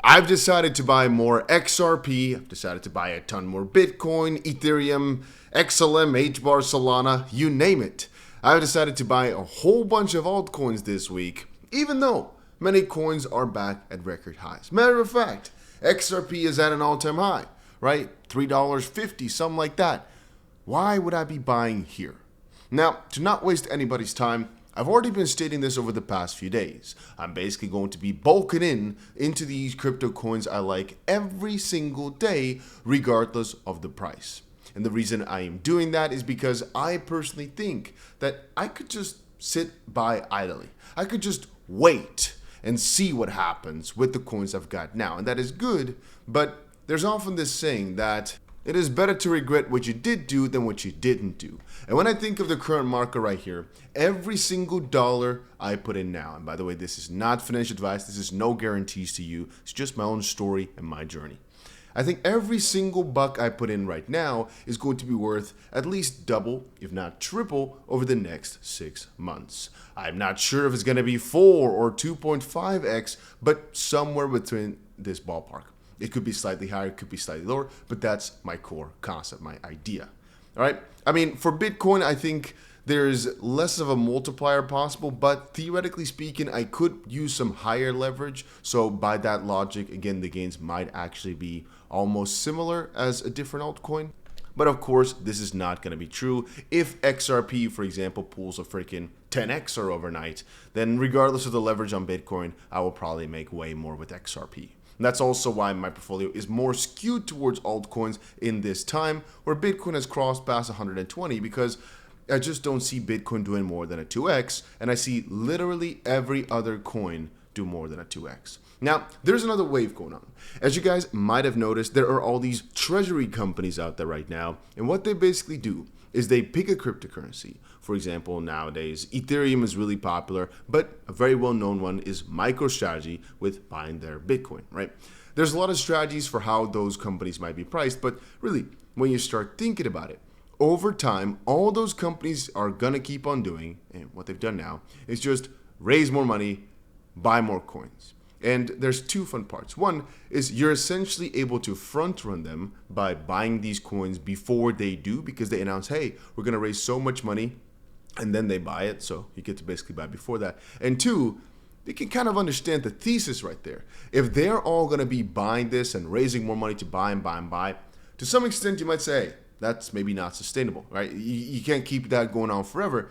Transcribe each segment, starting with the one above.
I've decided to buy more XRP, I've decided to buy a ton more Bitcoin, Ethereum, XLM, HBAR, Solana, you name it. I've decided to buy a whole bunch of altcoins this week, even though many coins are back at record highs. Matter of fact, XRP is at an all-time high, right? $3.50, something like that. Why would I be buying here? Now, to not waste anybody's time, I've already been stating this over the past few days. I'm basically going to be bulking into these crypto coins I like every single day, regardless of the price. And the reason I am doing that is because I personally think that I could just sit by idly. I could just wait and see what happens with the coins I've got now. And that is good, but there's often this saying that it is better to regret what you did do than what you didn't do. And when I think of the current market right here, every single dollar I put in now, and by the way, this is not financial advice, this is no guarantees to you, it's just my own story and my journey. I think every single buck I put in right now is going to be worth at least double, if not triple, over the next 6 months. I'm not sure if it's going to be 4 or 2.5x, but somewhere between this ballpark. It could be slightly higher, it could be slightly lower, but that's my core concept, my idea. All right. I mean, for Bitcoin, I think there's less of a multiplier possible, but theoretically speaking, I could use some higher leverage. So by that logic, again, the gains might actually be almost similar as a different altcoin. But of course, this is not going to be true. If XRP, for example, pulls a freaking 10xer overnight, then regardless of the leverage on Bitcoin, I will probably make way more with XRP. And that's also why my portfolio is more skewed towards altcoins in this time where Bitcoin has crossed past 120, because I just don't see Bitcoin doing more than a 2x, and I see literally every other coin do more than a 2x. Now, there's another wave going on. As you guys might have noticed, there are all these treasury companies out there right now, and what they basically do is they pick a cryptocurrency. For example, nowadays, Ethereum is really popular, but a very well-known one is MicroStrategy with buying their Bitcoin, right? There's a lot of strategies for how those companies might be priced, but really, when you start thinking about it, over time, all those companies are gonna keep on doing, and what they've done now, is just raise more money, buy more coins. And there's two fun parts. One is you're essentially able to front run them by buying these coins before they do, because they announce, hey, we're going to raise so much money, and then they buy it. So you get to basically buy before that. And two, they can kind of understand the thesis right there. If they're all going to be buying this and raising more money to buy and buy and buy, to some extent you might say, hey, that's maybe not sustainable, right? You can't keep that going on forever.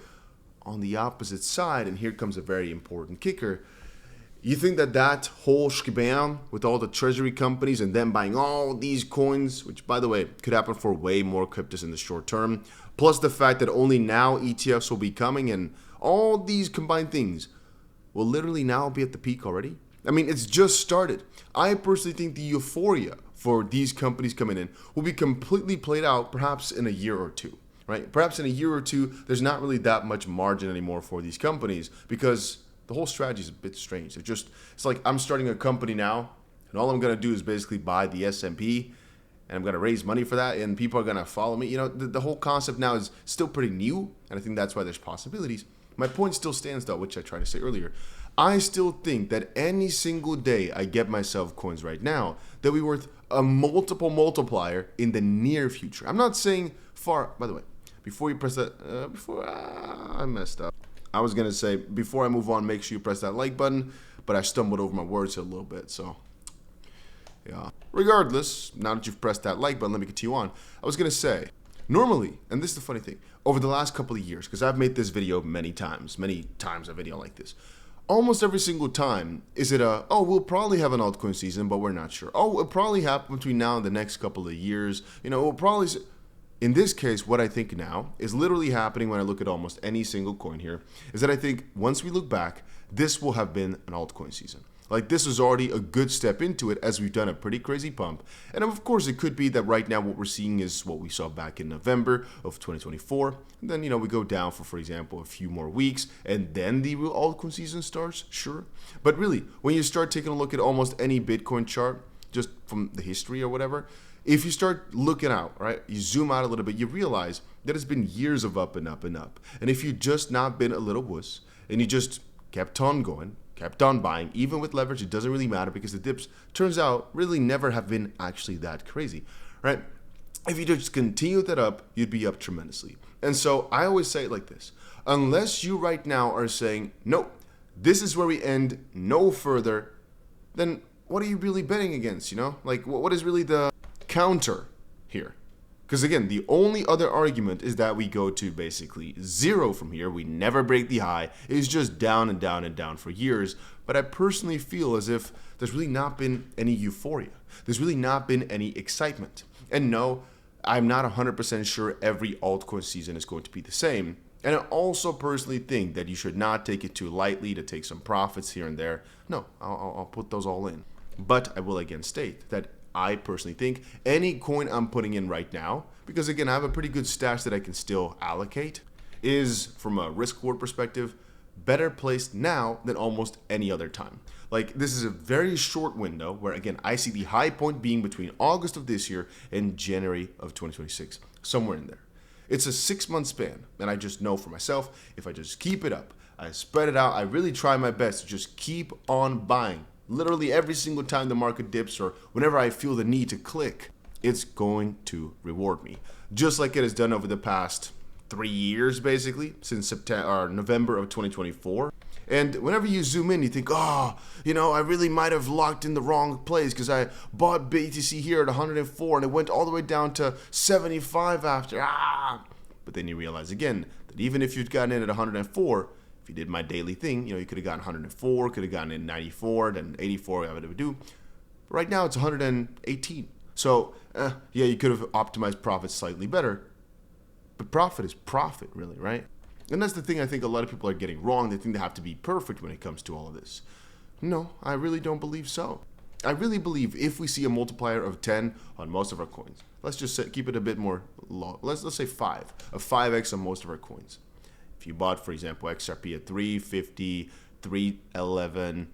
On the opposite side, and here comes a very important kicker, you think that whole shebang with all the treasury companies and them buying all these coins, which by the way could happen for way more cryptos in the short term, plus the fact that only now ETFs will be coming, and all these combined things will literally now be at the peak already? I mean, it's just started. I personally think the euphoria for these companies coming in will be completely played out perhaps in a year or two, right? Perhaps in a year or two, there's not really that much margin anymore for these companies, because the whole strategy is a bit strange. It's like I'm starting a company now, and all I'm going to do is basically buy the S&P, and I'm going to raise money for that, and people are going to follow me. You know, the whole concept now is still pretty new, and I think that's why there's possibilities. My point still stands, though, which I tried to say earlier. I still think that any single day I get myself coins right now, they'll be worth a multiple multiplier in the near future. I'm not saying far, by the way, before you press that, I messed up. I was going to say, before I move on, make sure you press that like button, but I stumbled over my words a little bit, so yeah. Regardless, now that you've pressed that like button, let me continue on. I was going to say, normally, and this is the funny thing, over the last couple of years, because I've made this video many times a video like this, almost every single time is it oh, we'll probably have an altcoin season, but we're not sure. Oh, it'll probably happen between now and the next couple of years. You know, it'll probably... In this case, what I think now is literally happening when I look at almost any single coin here, is that I think once we look back, this will have been an altcoin season. Like, this is already a good step into it, as we've done a pretty crazy pump. And of course, it could be that right now what we're seeing is what we saw back in November of 2024. And then, you know, we go down for example, a few more weeks, and then the real altcoin season starts, sure. But really, when you start taking a look at almost any Bitcoin chart, just from the history or whatever, if you start looking out, right, you zoom out a little bit, you realize that it's been years of up and up and up. And if you just not been a little wuss, and you just kept on going, kept on buying. Even with leverage, it doesn't really matter because the dips, turns out, really never have been actually that crazy, right? If you just continue that up, you'd be up tremendously. And so I always say it like this. Unless you right now are saying, nope, this is where we end, no further, then what are you really betting against, you know? Like, what is really the counter here? Because again, the only other argument is that we go to basically zero from here. We never break the high. It's just down and down and down for years. But I personally feel as if there's really not been any euphoria. There's really not been any excitement. And no, I'm not 100% sure every altcoin season is going to be the same. And I also personally think that you should not take it too lightly to take some profits here and there. No, I'll put those all in. But I will again state that I personally think any coin I'm putting in right now, because again, I have a pretty good stash that I can still allocate, is from a risk reward perspective, better placed now than almost any other time. Like, this is a very short window where, again, I see the high point being between August of this year and January of 2026, somewhere in there. It's a 6-month span, and I just know for myself, if I just keep it up, I spread it out, I really try my best to just keep on buying. Literally every single time the market dips or whenever I feel the need to click, it's going to reward me. Just like it has done over the past 3 years, basically, since November of 2024. And whenever you zoom in, you think, oh, you know, I really might have locked in the wrong place because I bought BTC here at 104 and it went all the way down to 75 after. But then you realize again that even if you'd gotten in at 104, if you did my daily thing, you know, you could have gotten 104, could have gotten in 94, then 84, whatever it would do. But right now it's 118. So, yeah, you could have optimized profits slightly better. But profit is profit, really, right? And that's the thing I think a lot of people are getting wrong. They think they have to be perfect when it comes to all of this. No, I really don't believe so. I really believe if we see a multiplier of 10 on most of our coins, let's just keep it a bit more low. Let's say 5, a 5x on most of our coins. If you bought, for example, XRP at 350, 311,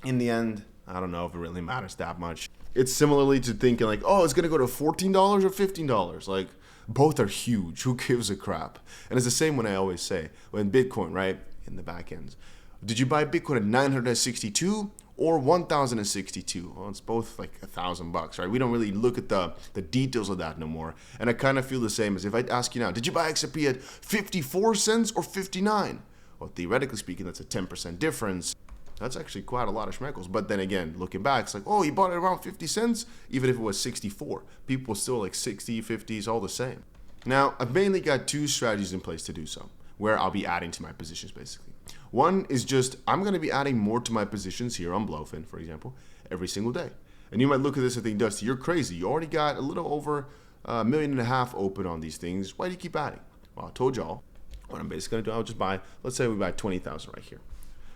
in the end, I don't know if it really matters that much. It's similarly to thinking like, oh, it's going to go to $14 or $15. Like, both are huge. Who gives a crap? And it's the same when I always say, when Bitcoin, right, in the back ends. Did you buy Bitcoin at 962 or 1,062? Well, it's both like $1,000, right? We don't really look at the details of that no more. And I kind of feel the same as if I ask you now, did you buy XRP at 54 cents or 59? Well, theoretically speaking, that's a 10% difference. That's actually quite a lot of schmeckles. But then again, looking back, it's like, oh, you bought it around 50 cents? Even if it was 64. People still like 60, 50, it's all the same. Now, I've mainly got 2 strategies in place to do so, where I'll be adding to my positions, basically. One is just, I'm going to be adding more to my positions here on 𝗏𝗏, for example, every single day. And you might look at this and think, Dusty, you're crazy. You already got a little over $1.5 million open on these things. Why do you keep adding? Well, I told y'all what I'm basically going to do. I'll just buy, let's say we buy 20,000 right here,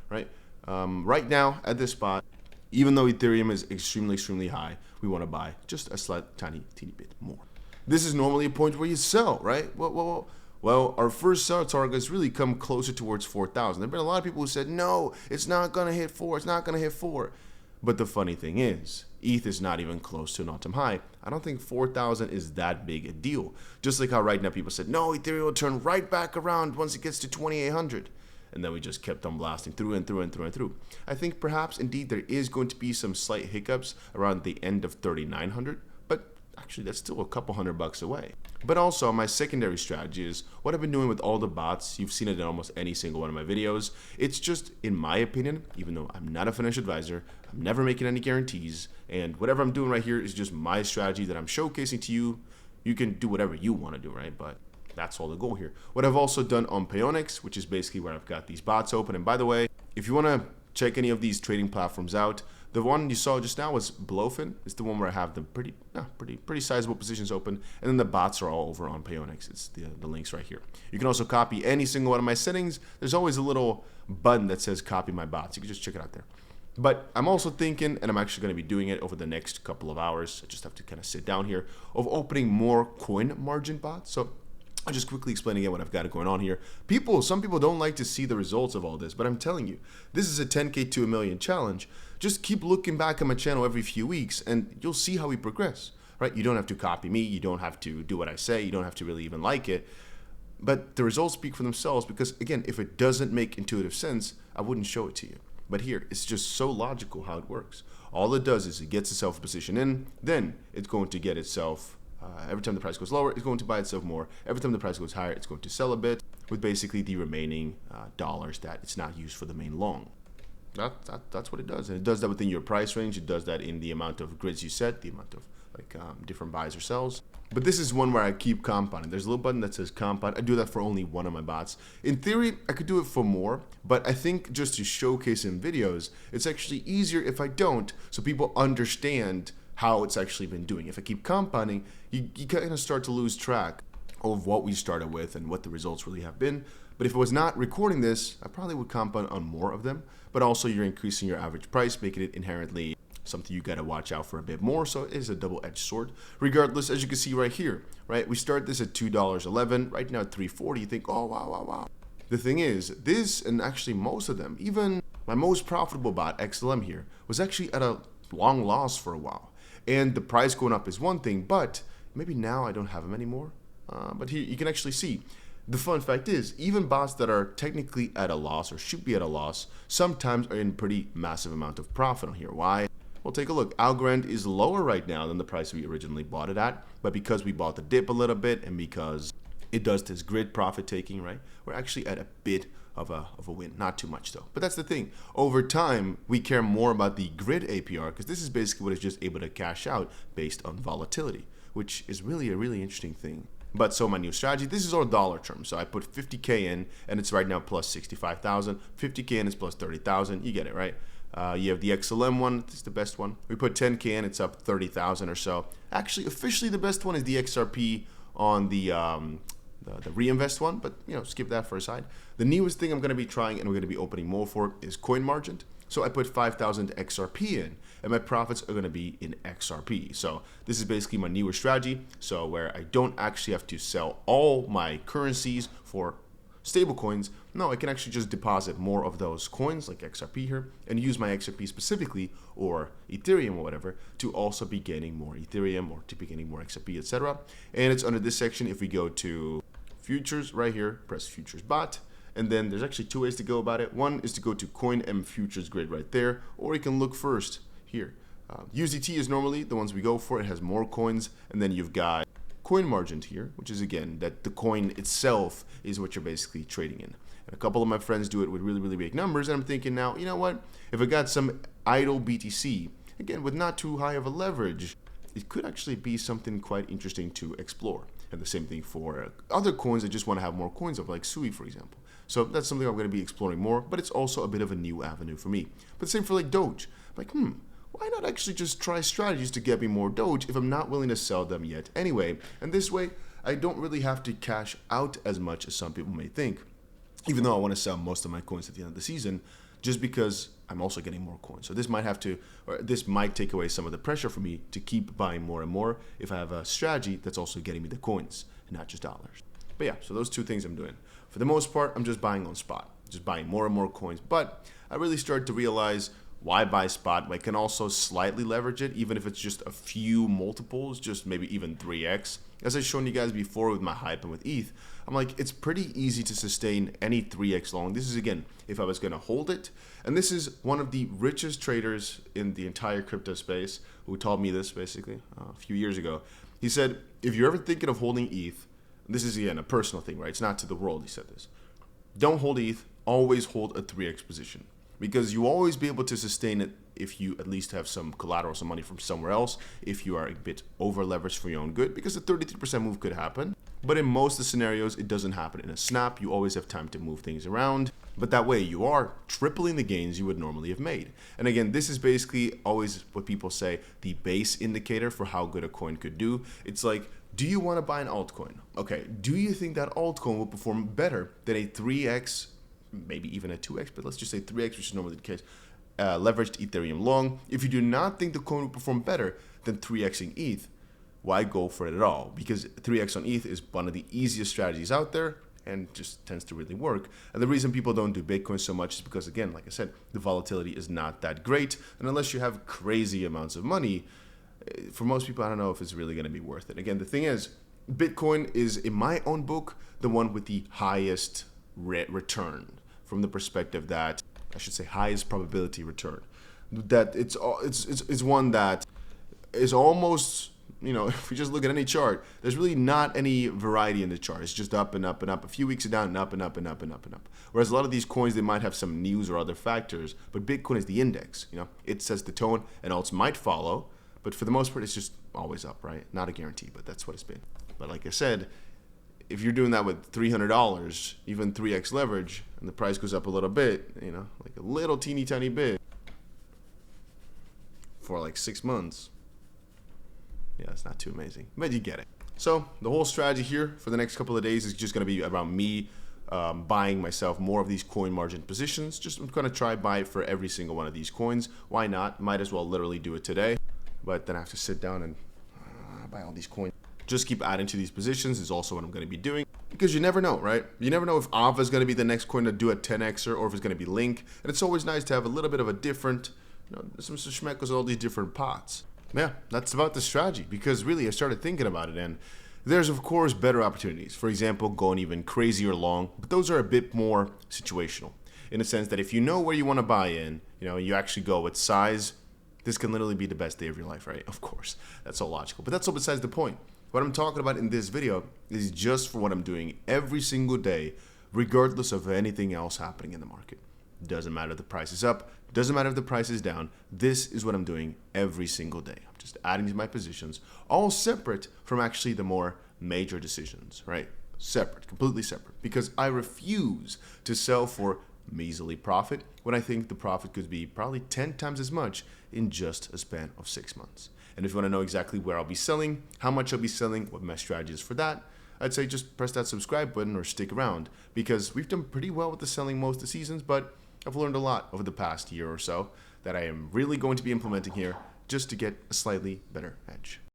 right? Right now, at this spot, even though Ethereum is extremely high, we want to buy just a slight, teeny bit more. This is normally a point where you sell, right? Well, our first sell targets really come closer towards 4,000. There have been a lot of people who said, no, it's not going to hit 4, it's not going to hit 4. But the funny thing is, ETH is not even close to an all-time high. I don't think 4,000 is that big a deal. Just like how right now people said, no, Ethereum will turn right back around once it gets to 2,800. And then we just kept on blasting through and through. I think perhaps indeed there is going to be some slight hiccups around the end of 3,900, but actually that's still a couple $100 away. But also my secondary strategy is what I've been doing with all the bots. You've seen it in almost any single one of my videos. It's just, in my opinion, even though I'm not a financial advisor, I'm never making any guarantees, and whatever I'm doing right here is just my strategy that I'm showcasing to you. You can do whatever you want to do, right? But that's all the goal here. What I've also done on Payonics, which is basically where I've got these bots open. And by the way, if you want to check any of these trading platforms out, the one you saw just now was 𝗏𝗏. It's the one where I have the pretty sizable positions open. And then the bots are all over on Payonics. It's the links right here. You can also copy any single one of my settings. There's always a little button that says copy my bots. You can just check it out there. But I'm also thinking, and I'm actually going to be doing it over the next couple of hours. I just have to kind of sit down here, of opening more coin margin bots. So I'll just quickly explain again what I've got going on here. Some people don't like to see the results of all this, but I'm telling you, this is a 10K to 1 million challenge. Just keep looking back at my channel every few weeks and you'll see how we progress, right? You don't have to copy me. You don't have to do what I say. You don't have to really even like it. But the results speak for themselves because, again, if it doesn't make intuitive sense, I wouldn't show it to you. But here, it's just so logical how it works. All it does is it gets itself a position in, then it's going to get itself, every time the price goes lower, it's going to buy itself more. Every time the price goes higher, it's going to sell a bit with basically the remaining dollars that it's not used for the main long. That's what it does. And it does that within your price range. It does that in the amount of grids you set, the amount of different buys or sells. But this is one where I keep compounding. There's a little button that says compound. I do that for only one of my bots. In theory, I could do it for more, but I think just to showcase in videos, it's actually easier if I don't, so people understand how it's actually been doing. If I keep compounding, you kind of start to lose track of what we started with and what the results really have been. But if I was not recording this, I probably would compound on more of them, but also you're increasing your average price, making it inherently something you got to watch out for a bit more. So it is a double-edged sword. Regardless, as you can see right here, right? We start this at $2.11, right now at $3.40. You think, oh, wow. The thing is, this, and actually most of them, even my most profitable bot, 𝗕𝗁𝘀 here, was actually at a long loss for a while. And the price going up is one thing, but maybe now I don't have them anymore. But here you can actually see, the fun fact is, even bots that are technically at a loss or should be at a loss, sometimes are in pretty massive amount of profit on here. Why? Well, take a look. Algorand is lower right now than the price we originally bought it at, but because we bought the dip a little bit and because it does this grid profit taking, right? We're actually at a bit of a win. Not too much though. But that's the thing. Over time, we care more about the grid APR because this is basically what it's just able to cash out based on volatility, which is really a really interesting thing. But so my new strategy, this is all dollar terms. So I put 50K in and it's right now plus 65,000. 50K in is plus 30,000. You get it, right? You have the XLM one, this is the best one. We put 10K in, it's up 30,000 or so. Actually, officially the best one is the XRP on the reinvest one, but skip that for a side. The newest thing I'm going to be trying and we're going to be opening more for is 𝗏𝗏𝗏𝗏. So I put 5,000 XRP in and my profits are going to be in XRP. So this is basically my newer strategy. So where I don't actually have to sell all my currencies for stable coins. No, I can actually just deposit more of those coins like XRP here and use my XRP specifically or Ethereum or whatever to also be gaining more Ethereum or to be gaining more XRP, etc. And it's under this section. If we go to futures right here, press futures bot. And then there's actually two ways to go about it. One is to go to 𝗏𝗏𝗏𝗏 futures grid right there, or you can look first here. USDT is normally the ones we go for. It has more coins, and then you've got 𝗏𝗏𝗏𝗏𝗏 here, which is again that the coin itself is what you're basically trading in. And a couple of my friends do it with really, really big numbers, and I'm thinking now, you know what? If I got some idle BTC, again with not too high of a leverage, it could actually be something quite interesting to explore. And the same thing for other coins that just want to have more coins of, like 𝗁𝗁, for example. So that's something I'm going to be exploring more, but it's also a bit of a new avenue for me. But same for like Doge. I'm like, why not actually just try strategies to get me more Doge if I'm not willing to sell them yet anyway? And this way, I don't really have to cash out as much as some people may think, even though I want to sell most of my coins at the end of the season, just because I'm also getting more coins. So this might take away some of the pressure for me to keep buying more and more if I have a strategy that's also getting me the coins and not just dollars. But yeah, so those two things I'm doing. For the most part, I'm just buying on spot, just buying more and more coins. But I really started to realize why buy spot? I can also slightly leverage it, even if it's just a few multiples, just maybe even 3x. As I've shown you guys before with my hype and with ETH, I'm like, it's pretty easy to sustain any 3x long. This is, again, if I was going to hold it. And this is one of the richest traders in the entire crypto space who told me this basically a few years ago. He said, if you're ever thinking of holding ETH, this is, again, a personal thing, right? It's not to the world, he said this. Don't hold ETH, always hold a 3x position. Because you always be able to sustain it if you at least have some collateral, some money from somewhere else, if you are a bit over leveraged for your own good, because a 33% move could happen. But in most of the scenarios, it doesn't happen in a snap. You always have time to move things around. But that way, you are tripling the gains you would normally have made. And again, this is basically always what people say, the base indicator for how good a coin could do. It's like, do you want to buy an altcoin? Okay, do you think that altcoin will perform better than a 3x, maybe even a 2x, but let's just say 3x, which is normally the case, leveraged Ethereum long? If you do not think the coin will perform better than 3xing ETH, why go for it at all? Because 3x on ETH is one of the easiest strategies out there and just tends to really work. And the reason people don't do Bitcoin so much is because, again, like I said, the volatility is not that great. And unless you have crazy amounts of money, for most people, I don't know if it's really going to be worth it. Again, the thing is, Bitcoin is, in my own book, the one with the highest return from the perspective that I should say highest probability return. That it's one that is almost, you know, if we just look at any chart, there's really not any variety in the chart. It's just up and up and up. A few weeks are down and up and up and up and up and up. Whereas a lot of these coins, they might have some news or other factors, but Bitcoin is the index. You know, it sets the tone, and alts might follow, but for the most part, it's just always up, right? Not a guarantee, but that's what it's been. But like I said, if you're doing that with $300, even 3x leverage, and the price goes up a little bit, you know, like a little teeny tiny bit for like 6 months, yeah, it's not too amazing, but you get it. So the whole strategy here for the next couple of days is just going to be around me buying myself more of these coin margin positions. Just I'm going to try buy it for every single one of these coins. Why not? Might as well literally do it today, but then I have to sit down and buy all these coins. Just keep adding to these positions is also what I'm going to be doing, because you never know, right? You never know if 𝗲𝗊 is going to be the next coin to do a 10xer, or if it's going to be Link. And it's always nice to have a little bit of a different, you know, some 𝗕𝗪𝗀𝗀s in all these different pots. Yeah, that's about the strategy, because really I started thinking about it, and there's of course better opportunities. For example, going even crazier long, but those are a bit more situational in a sense that if you know where you want to buy in, you know, you actually go with size, this can literally be the best day of your life, right? Of course, that's all logical, but that's all besides the point. What I'm talking about in this video is just for what I'm doing every single day, regardless of anything else happening in the market. Doesn't matter if the price is up, doesn't matter if the price is down. This is what I'm doing every single day. I'm just adding to my positions, all separate from actually the more major decisions, right? Separate, completely separate, because I refuse to sell for measly profit when I think the profit could be probably 10 times as much in just a span of 6 months. And if you want to know exactly where I'll be selling, how much I'll be selling, what my strategy is for that, I'd say just press that subscribe button or stick around, because we've done pretty well with the selling most of the seasons, but I've learned a lot over the past year or so that I am really going to be implementing here just to get a slightly better edge.